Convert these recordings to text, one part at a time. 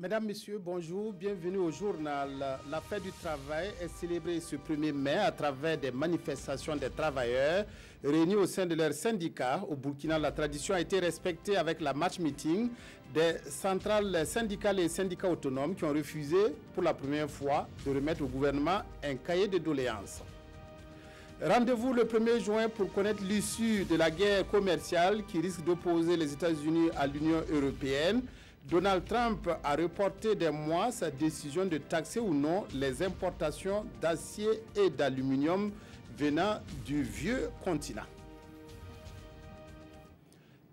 Mesdames, Messieurs, bonjour, bienvenue au journal. La fête du travail est célébrée ce 1er mai à travers des manifestations des travailleurs réunis au sein de leur syndicat. Au Burkina, la tradition a été respectée avec la marche meeting des centrales syndicales et syndicats autonomes qui ont refusé pour la première fois de remettre au gouvernement un cahier de doléances. Rendez-vous le 1er juin pour connaître l'issue de la guerre commerciale qui risque d'opposer les États-Unis à l'Union européenne. Donald Trump a reporté des mois sa décision de taxer ou non les importations d'acier et d'aluminium venant du vieux continent.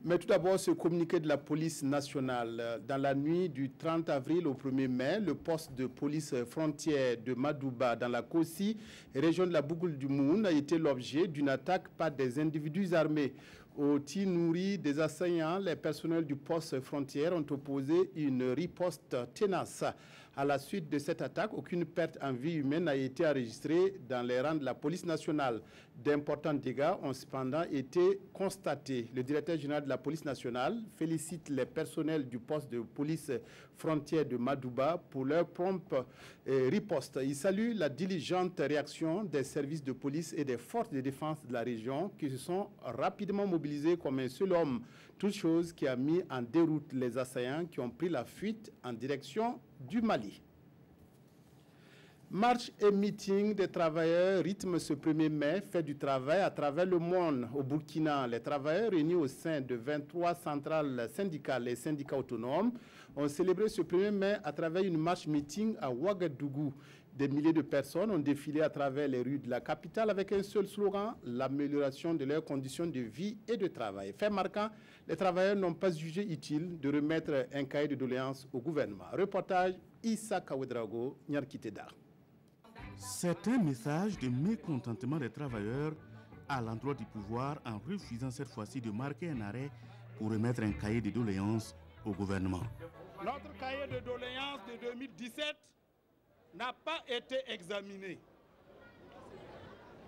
Mais tout d'abord, ce communiqué de la police nationale. Dans la nuit du 30 avril au 1er mai, le poste de police frontière de Madouba dans la Kossi, région de la Bougoule du Moun, a été l'objet d'une attaque par des individus armés. Au Tinouri des assaillants, les personnels du poste frontière ont opposé une riposte tenace. À la suite de cette attaque, aucune perte en vie humaine n'a été enregistrée dans les rangs de la police nationale. D'importants dégâts ont cependant été constatés. Le directeur général de la police nationale félicite les personnels du poste de police frontière de Madouba pour leur prompte riposte. Il salue la diligente réaction des services de police et des forces de défense de la région qui se sont rapidement mobilisés comme un seul homme, toute chose qui a mis en déroute les assaillants qui ont pris la fuite en direction du Mali. Marche et meeting des travailleurs rythment ce 1er mai, fête du travail à travers le monde. Au Burkina, les travailleurs réunis au sein de 23 centrales syndicales et syndicats autonomes ont célébré ce 1er mai à travers une marche meeting à Ouagadougou. Des milliers de personnes ont défilé à travers les rues de la capitale avec un seul slogan, l'amélioration de leurs conditions de vie et de travail. Fait marquant, les travailleurs n'ont pas jugé utile de remettre un cahier de doléances au gouvernement. Reportage Issa Kawedrago, Nyarkiteda. C'est un message de mécontentement des travailleurs à l'endroit du pouvoir en refusant cette fois-ci de marquer un arrêt pour remettre un cahier de doléances au gouvernement. Notre cahier de doléances de 2017 n'a pas été examiné.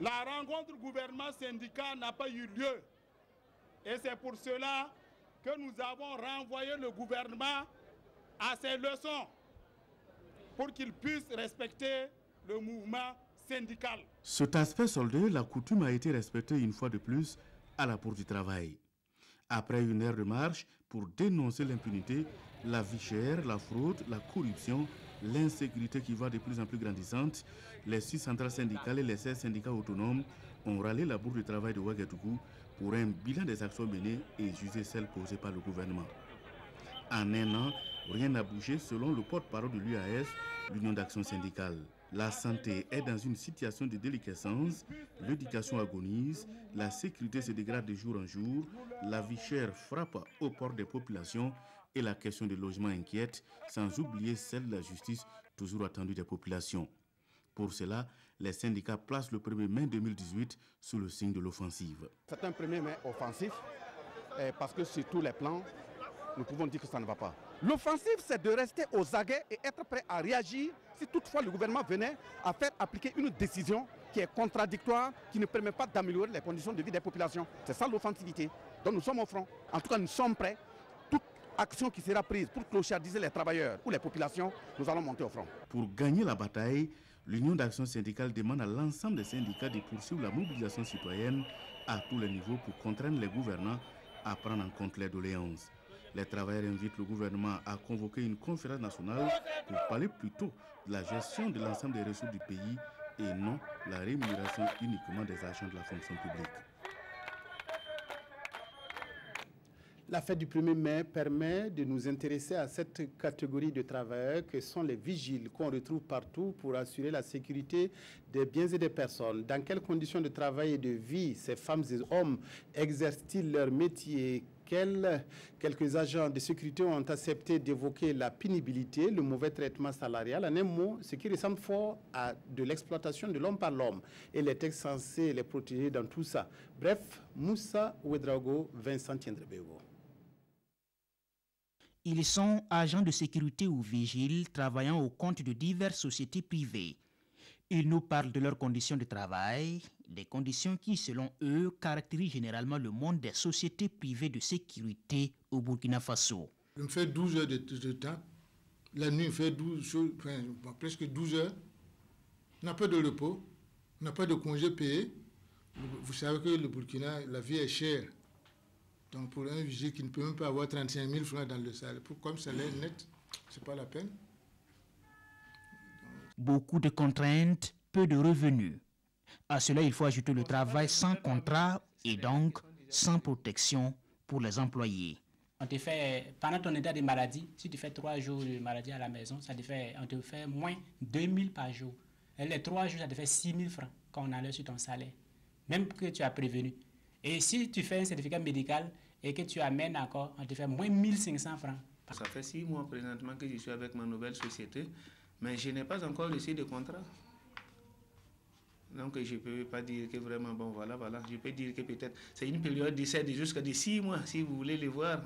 La rencontre gouvernement-syndicat n'a pas eu lieu. Et c'est pour cela que nous avons renvoyé le gouvernement à ses leçons pour qu'il puisse respecter le mouvement syndical. Cet aspect soldé, la coutume a été respectée une fois de plus à la Porte du Travail. Après une heure de marche pour dénoncer l'impunité, la vie chère, la fraude, la corruption, l'insécurité qui va de plus en plus grandissante, les 6 centrales syndicales et les 16 syndicats autonomes ont râlé la Bourse du Travail de Ouagadougou pour un bilan des actions menées et juger celles posées par le gouvernement. En un an, rien n'a bougé selon le porte-parole de l'UAS, l'Union d'action syndicale. La santé est dans une situation de déliquescence, l'éducation agonise, la sécurité se dégrade de jour en jour, la vie chère frappe aux portes des populations et la question du logement inquiète, sans oublier celle de la justice toujours attendue des populations. Pour cela, les syndicats placent le 1er mai 2018 sous le signe de l'offensive. C'est un 1er mai offensif parce que sur tous les plans, nous pouvons dire que ça ne va pas. L'offensive, c'est de rester aux aguets et être prêt à réagir si toutefois le gouvernement venait à faire appliquer une décision qui est contradictoire, qui ne permet pas d'améliorer les conditions de vie des populations. C'est ça l'offensivité. Donc nous sommes au front. En tout cas, nous sommes prêts. Toute action qui sera prise pour clochardiser les travailleurs ou les populations, nous allons monter au front. Pour gagner la bataille, l'Union d'action syndicale demande à l'ensemble des syndicats de poursuivre la mobilisation citoyenne à tous les niveaux pour contraindre les gouvernants à prendre en compte les doléances. Les travailleurs invitent le gouvernement à convoquer une conférence nationale pour parler plutôt de la gestion de l'ensemble des ressources du pays et non la rémunération uniquement des agents de la fonction publique. La fête du 1er mai permet de nous intéresser à cette catégorie de travailleurs que sont les vigiles qu'on retrouve partout pour assurer la sécurité des biens et des personnes. Dans quelles conditions de travail et de vie ces femmes et hommes exercent-ils leur métier? Quelques agents de sécurité ont accepté d'évoquer la pénibilité, le mauvais traitement salarial, en un mot, ce qui ressemble fort à de l'exploitation de l'homme par l'homme. Et les textes censés les protéger dans tout ça. Bref, Moussa Ouedraogo, Vincent Tiendrebego. Ils sont agents de sécurité ou vigiles travaillant au compte de diverses sociétés privées. Ils nous parlent de leurs conditions de travail, des conditions qui, selon eux, caractérisent généralement le monde des sociétés privées de sécurité au Burkina Faso. Je me fais 12 heures de temps la nuit, il fait presque 12 heures. On n'a pas de repos, on n'a pas de congé payé. Vous savez que le Burkina, la vie est chère. Donc pour un vigile qui ne peut même pas avoir 35 000 francs dans le salaire, comme salaire net, ce n'est pas la peine. Beaucoup de contraintes, peu de revenus. À cela, il faut ajouter le travail sans contrat et donc sans protection pour les employés. On te fait, pendant ton état de maladie, si tu fais 3 jours de maladie à la maison, on te fait moins 2 000 par jour. Et les 3 jours, ça te fait 6 000 francs quand on enlève sur ton salaire, même que tu as prévenu. Et si tu fais un certificat médical et que tu amènes encore, on te fait moins 1 500 francs. Ça fait 6 mois présentement que je suis avec ma nouvelle société, mais je n'ai pas encore reçu de contrat. Donc je ne peux pas dire que vraiment, bon voilà, je peux dire que peut-être c'est une période d'essai jusqu'à 6 mois, si vous voulez les voir.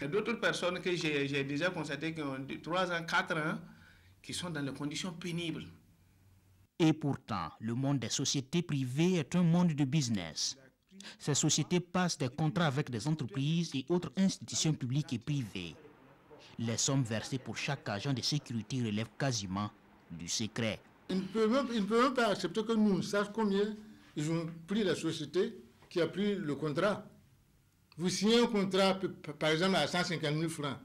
D'autres personnes que j'ai déjà constatées qui ont 3 ans, 4 ans, qui sont dans des conditions pénibles. Et pourtant, le monde des sociétés privées est un monde de business. Ces sociétés passent des contrats avec des entreprises et autres institutions publiques et privées. Les sommes versées pour chaque agent de sécurité relèvent quasiment du secret. Ils ne peuvent même pas accepter que nous sachions combien ils ont pris la société qui a pris le contrat. Vous signez un contrat, par exemple, à 150 000 francs.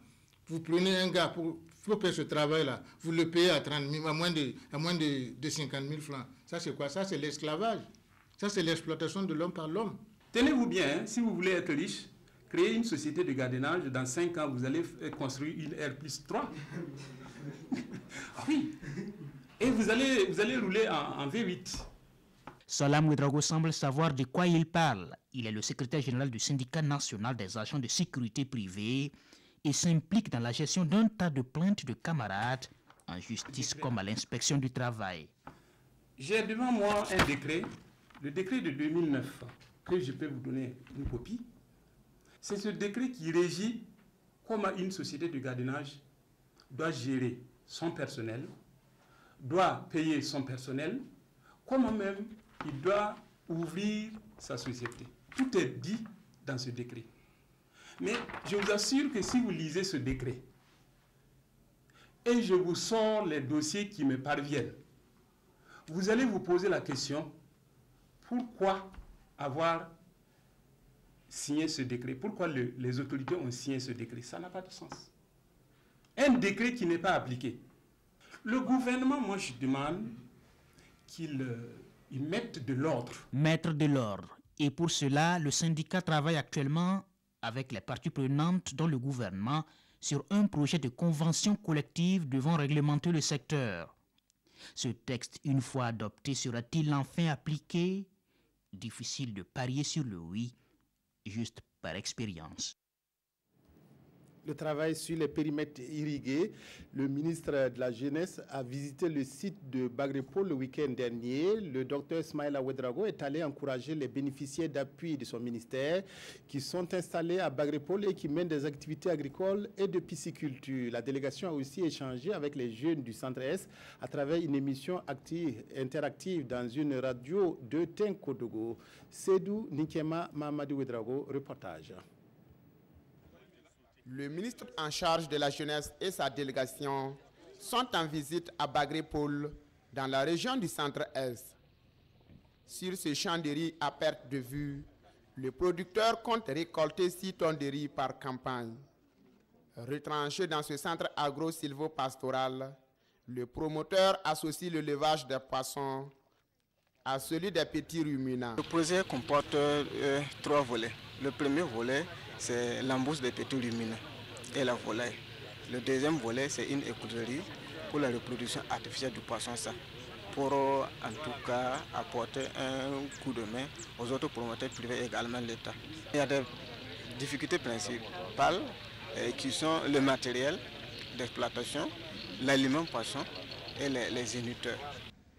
Vous prenez un gars pour faire ce travail-là. Vous le payez à 30 000, à moins de 50 000 francs. Ça, c'est quoi? Ça, c'est l'esclavage. Ça, c'est l'exploitation de l'homme par l'homme. Tenez-vous bien, hein, si vous voulez être riche, créez une société de gardiennage. Dans 5 ans, vous allez construire une R+3. Ah oui. Et vous allez rouler en V8. Salam Ouedraogo semble savoir de quoi il parle. Il est le secrétaire général du syndicat national des agents de sécurité privée et s'implique dans la gestion d'un tas de plaintes de camarades en justice comme à l'inspection du travail. J'ai devant moi un décret, le décret de 2009, que je peux vous donner une copie. C'est ce décret qui régit comment une société de gardiennage doit gérer son personnel, doit payer son personnel, comment même il doit ouvrir sa société. Tout est dit dans ce décret. Mais je vous assure que si vous lisez ce décret, et je vous sors les dossiers qui me parviennent, vous allez vous poser la question, pourquoi avoir signé ce décret? Pourquoi les autorités ont signé ce décret? Ça n'a pas de sens. Un décret qui n'est pas appliqué. Le gouvernement, moi je demande qu'il mette de l'ordre. Mettre de l'ordre. Et pour cela, le syndicat travaille actuellement avec les parties prenantes dans le gouvernement sur un projet de convention collective devant réglementer le secteur. Ce texte, une fois adopté, sera-t-il enfin appliqué? Difficile de parier sur le oui, juste par expérience. Le travail sur les périmètres irrigués. Le ministre de la Jeunesse a visité le site de Bagrépol le week-end dernier. Le docteur Ismaïla Ouedraogo est allé encourager les bénéficiaires d'appui de son ministère qui sont installés à Bagrépol et qui mènent des activités agricoles et de pisciculture. La délégation a aussi échangé avec les jeunes du Centre-Est à travers une émission interactive dans une radio de Tenkodogo. Sédou Nikema Mamadou Ouedraogo, reportage. Le ministre en charge de la jeunesse et sa délégation sont en visite à Bagrépol, dans la région du Centre-Est. Sur ce champ de riz à perte de vue, le producteur compte récolter 6 tonnes de riz par campagne. Retranché dans ce centre agro-silvo-pastoral, le promoteur associe le levage des poissons à celui des petits ruminants. Le projet comporte 3 volets. Le premier volet, c'est l'embouche des petits ruminants et la volaille. Le deuxième volet, c'est une écouterie pour la reproduction artificielle du poisson sain, pour en tout cas apporter un coup de main aux autres promoteurs privés et également l'État. Il y a des difficultés principales qui sont le matériel d'exploitation, l'aliment poisson et les géniteurs.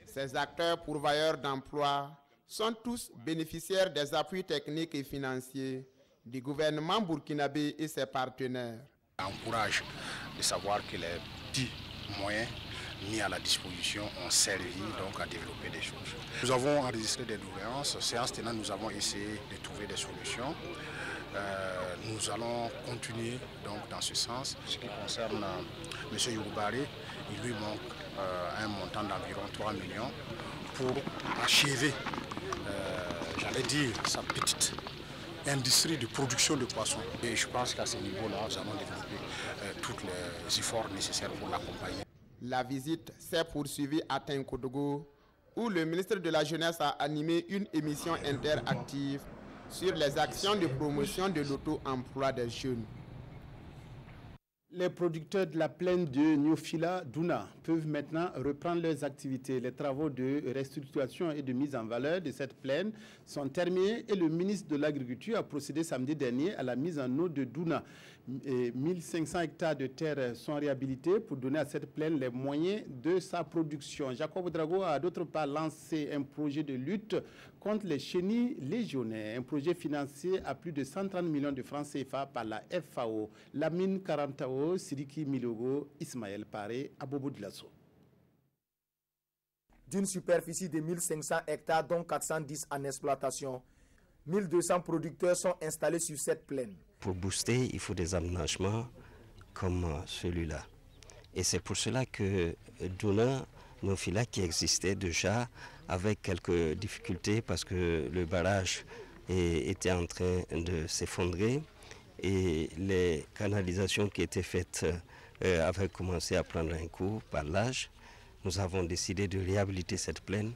Ces acteurs pourvoyeurs d'emplois sont tous bénéficiaires des appuis techniques et financiers du gouvernement burkinabé et ses partenaires. Encourage de savoir que les petits moyens mis à la disposition ont servi donc à développer des choses. Nous avons enregistré des doléances. Séance tenant, nous avons essayé de trouver des solutions. Nous allons continuer donc dans ce sens. Ce qui concerne M. Youbari, il lui manque un montant d'environ 3 millions pour achever, j'allais dire, sa petite industrie de production de poissons. Et je pense qu'à ce niveau-là, nous allons développer tous les efforts nécessaires pour l'accompagner. La visite s'est poursuivie à Tinkodogo, où le ministre de la Jeunesse a animé une émission interactive sur les actions de promotion de l'auto-emploi des jeunes. Les producteurs de la plaine de Niofila Douna peuvent maintenant reprendre leurs activités. Les travaux de restructuration et de mise en valeur de cette plaine sont terminés et le ministre de l'Agriculture a procédé samedi dernier à la mise en eau de Douna. 1500 hectares de terre sont réhabilités pour donner à cette plaine les moyens de sa production. Jacob Drago a d'autre part lancé un projet de lutte contre les chenilles légionnaires, un projet financé à plus de 130 millions de francs CFA par la FAO. Lamine Karantao, Siriki Milogo, Ismaël Paré, Abobo Dilasso. D'une superficie de 1500 hectares, dont 410 en exploitation, 1200 producteurs sont installés sur cette plaine. Pour booster, il faut des aménagements comme celui-là. Et c'est pour cela que Douna, Niofila, qui existait déjà, avec quelques difficultés parce que le barrage était en train de s'effondrer et les canalisations qui étaient faites avaient commencé à prendre un coup par l'âge. Nous avons décidé de réhabiliter cette plaine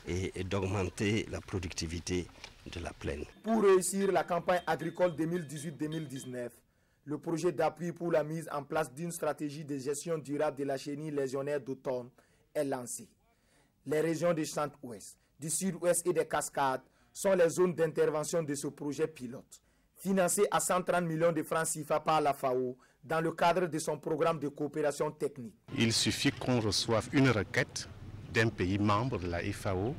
et d'augmenter la productivité de la plaine. Pour réussir la campagne agricole 2018-2019, le projet d'appui pour la mise en place d'une stratégie de gestion durable de la chenille légionnaire d'automne est lancé. Les régions du centre-ouest, du sud-ouest et des Cascades sont les zones d'intervention de ce projet pilote, financé à 130 millions de francs CFA par la FAO dans le cadre de son programme de coopération technique. Il suffit qu'on reçoive une requête d'un pays membre de la FAO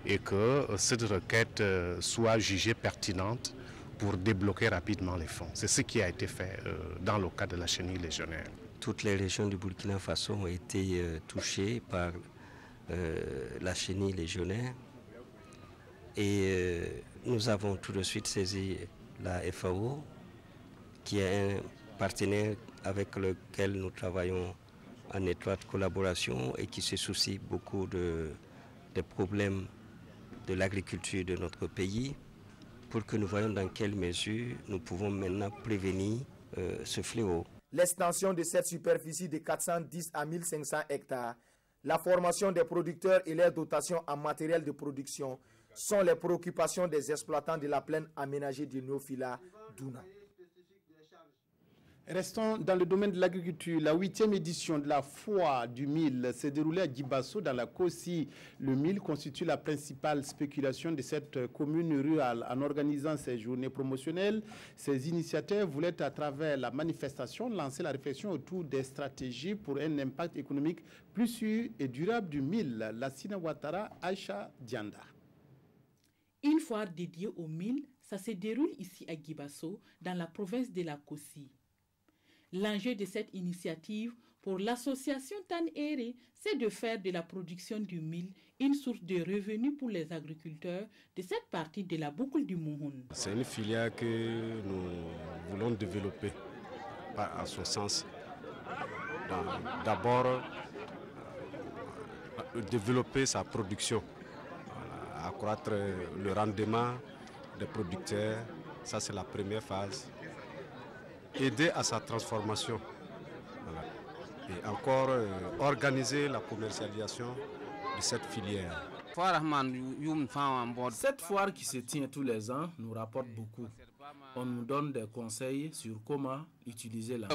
et que cette requête soit jugée pertinente pour débloquer rapidement les fonds. C'est ce qui a été fait dans le cas de la chenille légionnaire. Toutes les régions du Burkina Faso ont été touchées par la chenille légionnaire et nous avons tout de suite saisi la FAO qui est un partenaire avec lequel nous travaillons en étroite collaboration et qui se soucie beaucoup des problèmes de l'agriculture de notre pays pour que nous voyions dans quelle mesure nous pouvons maintenant prévenir ce fléau. L'extension de cette superficie de 410 à 1500 hectares, la formation des producteurs et leur dotation en matériel de production sont les préoccupations des exploitants de la plaine aménagée de Niofila Douna. Restons dans le domaine de l'agriculture. La 8e édition de la foire du mil s'est déroulée à Djibasso dans la Kossi. Le mil constitue la principale spéculation de cette commune rurale. En organisant ces journées promotionnelles, ces initiateurs voulaient à travers la manifestation lancer la réflexion autour des stratégies pour un impact économique plus sûr et durable du mil. Lassina Ouattara, Aïcha Dianda. Une foire dédiée au mil, ça se déroule ici à Djibasso dans la province de la Kossi. L'enjeu de cette initiative pour l'association Tan-Ere, c'est de faire de la production du mil une source de revenus pour les agriculteurs de cette partie de la boucle du Mouhoun. C'est une filière que nous voulons développer à son sens. D'abord, développer sa production, accroître le rendement des producteurs, ça c'est la première phase. Aider à sa transformation. Voilà. Et encore organiser la commercialisation de cette filière. Cette foire qui se tient tous les ans nous rapporte beaucoup. On nous donne des conseils sur comment utiliser la main.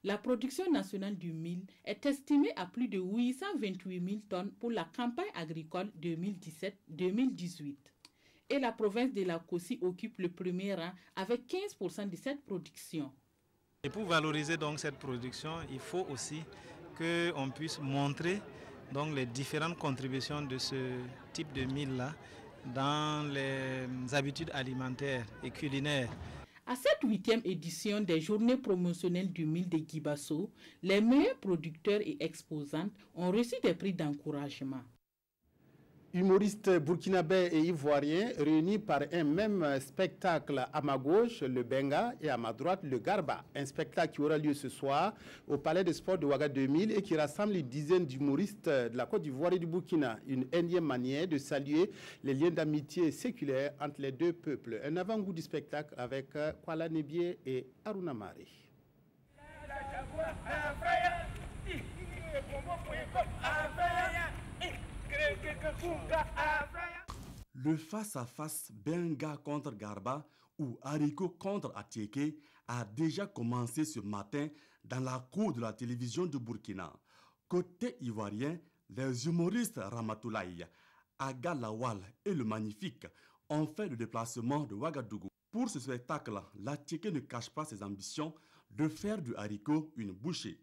La production nationale du mil est estimée à plus de 828 000 tonnes pour la campagne agricole 2017-2018. Et la province de la Kossi occupe le premier rang avec 15% de cette production. Et pour valoriser donc cette production, il faut aussi qu'on puisse montrer donc les différentes contributions de ce type de mil-là dans les habitudes alimentaires et culinaires. À cette 8e édition des journées promotionnelles du mil de Guibasso, les meilleurs producteurs et exposantes ont reçu des prix d'encouragement. Humoristes burkinabés et ivoiriens réunis par un même spectacle, à ma gauche le Benga et à ma droite le Garba. Un spectacle qui aura lieu ce soir au Palais des Sports de Ouaga 2000 et qui rassemble les dizaines d'humoristes de la Côte d'Ivoire et du Burkina. Une énième manière de saluer les liens d'amitié séculaire entre les deux peuples. Un avant-goût du spectacle avec Kwala Nebié et Aruna Mari. Le face-à-face Benga contre Garba ou Haricot contre Atieke a déjà commencé ce matin dans la cour de la télévision du Burkina. Côté ivoirien, les humoristes Ramatoulaye, Aga Lawal et le Magnifique ont fait le déplacement de Ouagadougou. Pour ce spectacle, l'Atieke ne cache pas ses ambitions de faire du haricot une bouchée.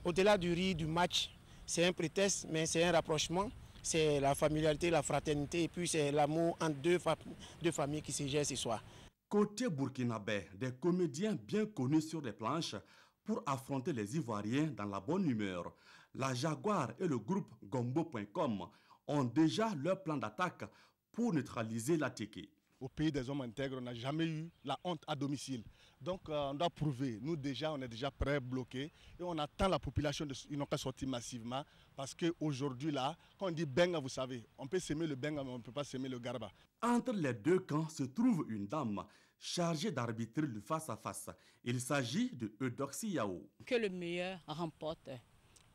Au-delà du riz, du match, c'est un prétexte, mais c'est un rapprochement. C'est la familiarité, la fraternité et puis c'est l'amour entre deux familles qui se gèrent ce soir. Côté burkinabé, des comédiens bien connus sur les planches pour affronter les Ivoiriens dans la bonne humeur. La Jaguar et le groupe Gombo.com ont déjà leur plan d'attaque pour neutraliser l'Atieke. Au pays des hommes intègres, on n'a jamais eu la honte à domicile. Donc on doit prouver, nous déjà, on est déjà prêts, bloqués, et on attend la population, ils n'ont qu'à sortir massivement, parce qu'aujourd'hui là, quand on dit Benga, vous savez, on peut s'aimer le Benga, mais on ne peut pas s'aimer le Garba. Entre les deux camps se trouve une dame chargée d'arbitrer le face-à-face. Il s'agit de Eudoxie Yao. Que le meilleur remporte.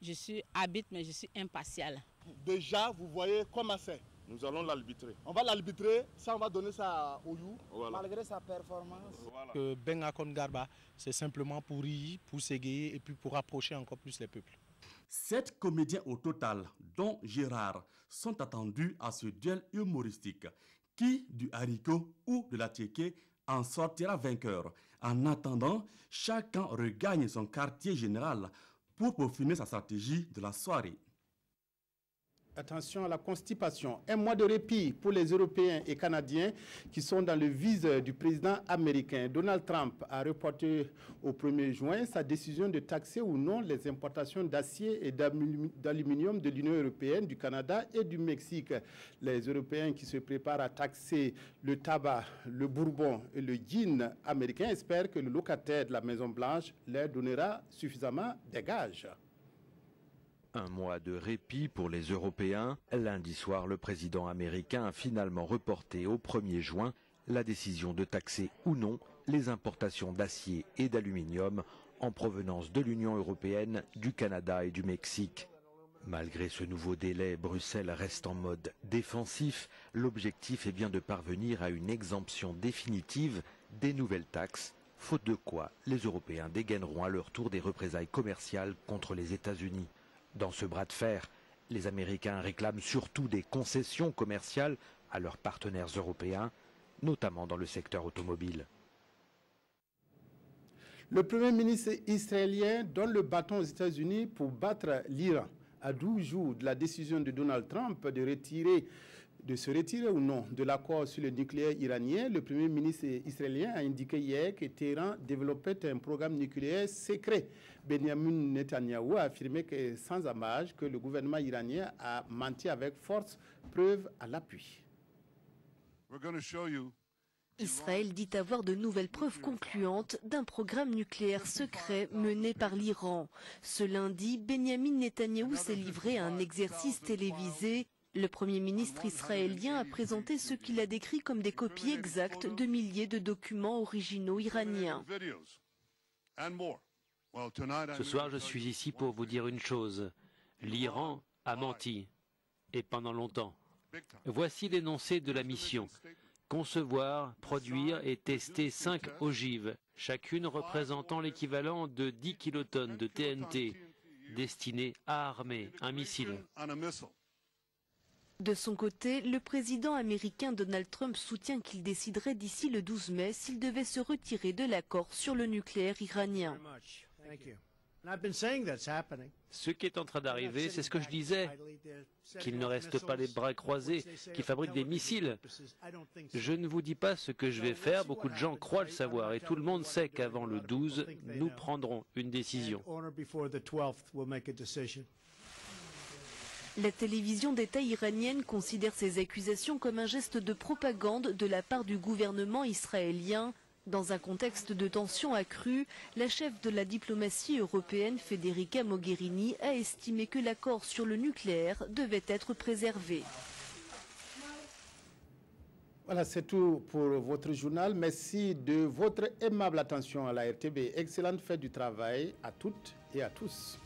Je suis arbitre, mais je suis impartial. Déjà, vous voyez comment c'est. Nous allons l'arbitrer. On va l'arbitrer, ça on va donner ça au You, voilà. Malgré sa performance. Voilà. Benga contre Garba, c'est simplement pour rire, pour s'égayer et puis pour rapprocher encore plus les peuples. 7 comédiens au total, dont Gérard, sont attendus à ce duel humoristique. Qui, du haricot ou de l'Atieke, en sortira vainqueur? En attendant, chacun regagne son quartier général pour peaufiner sa stratégie de la soirée. Attention à la constipation. Un mois de répit pour les Européens et Canadiens qui sont dans le vise du président américain. Donald Trump a reporté au 1er juin sa décision de taxer ou non les importations d'acier et d'aluminium de l'Union européenne, du Canada et du Mexique. Les Européens qui se préparent à taxer le tabac, le bourbon et le gin américain espèrent que le locataire de la Maison-Blanche leur donnera suffisamment de gages. Un mois de répit pour les Européens. Lundi soir, le président américain a finalement reporté au 1er juin la décision de taxer ou non les importations d'acier et d'aluminium en provenance de l'Union européenne, du Canada et du Mexique. Malgré ce nouveau délai, Bruxelles reste en mode défensif. L'objectif est bien de parvenir à une exemption définitive des nouvelles taxes, faute de quoi les Européens dégaineront à leur tour des représailles commerciales contre les États-Unis. Dans ce bras de fer, les Américains réclament surtout des concessions commerciales à leurs partenaires européens, notamment dans le secteur automobile. Le Premier ministre israélien donne le bâton aux États-Unis pour battre l'Iran. À 12 jours de la décision de Donald Trump de se retirer ou non de l'accord sur le nucléaire iranien, le Premier ministre israélien a indiqué hier que Téhéran développait un programme nucléaire secret. Benjamin Netanyahou a affirmé que sans ambages que le gouvernement iranien a menti avec force, preuve à l'appui. Israël dit avoir de nouvelles preuves concluantes d'un programme nucléaire secret mené par l'Iran. Ce lundi, Benjamin Netanyahou s'est livré à un exercice télévisé. Le Premier ministre israélien a présenté ce qu'il a décrit comme des copies exactes de milliers de documents originaux iraniens. Ce soir, je suis ici pour vous dire une chose. L'Iran a menti, et pendant longtemps. Voici l'énoncé de la mission. Concevoir, produire et tester 5 ogives, chacune représentant l'équivalent de 10 kilotonnes de TNT, destinées à armer un missile. De son côté, le président américain Donald Trump soutient qu'il déciderait d'ici le 12 mai s'il devait se retirer de l'accord sur le nucléaire iranien. Ce qui est en train d'arriver, c'est ce que je disais, qu'ils ne restent pas les bras croisés, qu'ils fabriquent des missiles. Je ne vous dis pas ce que je vais faire, beaucoup de gens croient le savoir, et tout le monde sait qu'avant le 12, nous prendrons une décision. La télévision d'État iranienne considère ces accusations comme un geste de propagande de la part du gouvernement israélien. Dans un contexte de tensions accrues, la chef de la diplomatie européenne, Federica Mogherini, a estimé que l'accord sur le nucléaire devait être préservé. Voilà, c'est tout pour votre journal. Merci de votre aimable attention à la RTB. Excellente fête du travail à toutes et à tous.